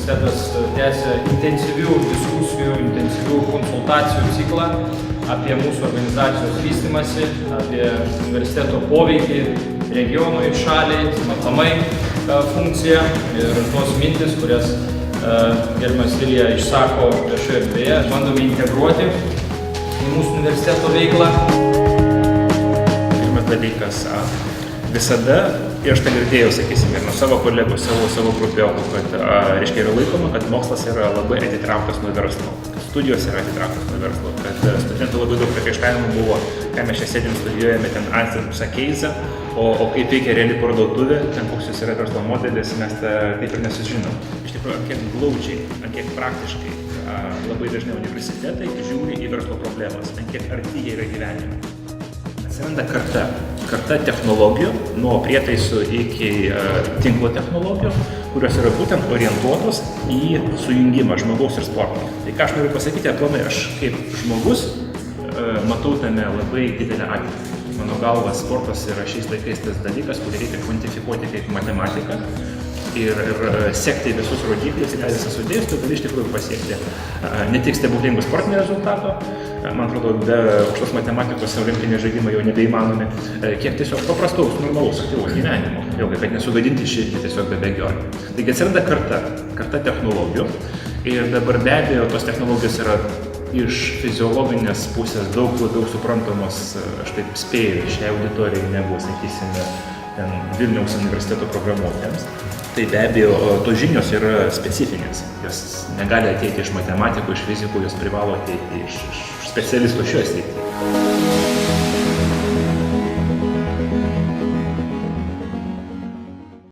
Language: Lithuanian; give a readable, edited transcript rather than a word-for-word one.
universitetas tęsia intensyvių diskusijų, intensyvių konsultacijų ciklą apie mūsų organizacijos vystymąsi, apie universiteto poveikį regionui, šaliai, matomai funkciją ir tos mintis, kurias gerbiamas Vilija išsako viešoje erdvėje, bandome integruoti į mūsų universiteto veiklą. Pirmas dalykas, visada, ir aš tai girdėjau, sakysim, ir nuo savo kolegų, savo grupiokų, kad reiškia yra laikoma, kad mokslas yra labai atitrauktas nuo verslo, kad studijos yra atitrauktas nuo verslo, kad studentų labai daug priekaištavimų buvo, ką mes čia sėdim studijuojame, ten ansambusą keizą, o kaip veikia reali parduotuvė, ten koks jis yra verslo modelis, mes taip ir nesužinom. Iš tikrųjų, ant kiek glaudžiai, ant kiek praktiškai labai dažnai universitetai žiūri į verslo problemas, ant kiek arti jie yra gyvenime. Atsiranda karta technologijų, nuo prietaisų iki tinklo technologijų, kurios yra būtent orientuotos į sujungimą žmogaus ir sporto. Tai ką aš noriu pasakyti, aplamai aš kaip žmogus matau tame labai didelę ateitį. Mano galva, sportas yra šiais laikais tas dalykas, kurį reikia kvantifikuoti kaip matematiką ir sekti visus rodiklius, ką visą sudėjus, tu gali iš tikrųjų pasiekti ne tik stebuklingų sportinio rezultato, man atrodo, be aukštos matematikos olimpiniai žaidimai jau nebeįmanomi, kiek tiesiog paprastaus, normalaus, aktyvaus gyvenimo, vėlgi, kad nesugadinti širdį tiesiog be bėgiojimo. Taigi atsiranda karta technologijų ir dabar be abejo tos technologijos yra iš fiziologinės pusės daug labiau suprantamos, aš taip spėju, šiai auditorijai negu, sakysime, Vilniaus universiteto programuotojams. Tai be abejo, tos žinios yra specifinės, jos negali ateiti iš matematikų, iš fizikų, jos privalo ateiti iš specialistų šioje srityje.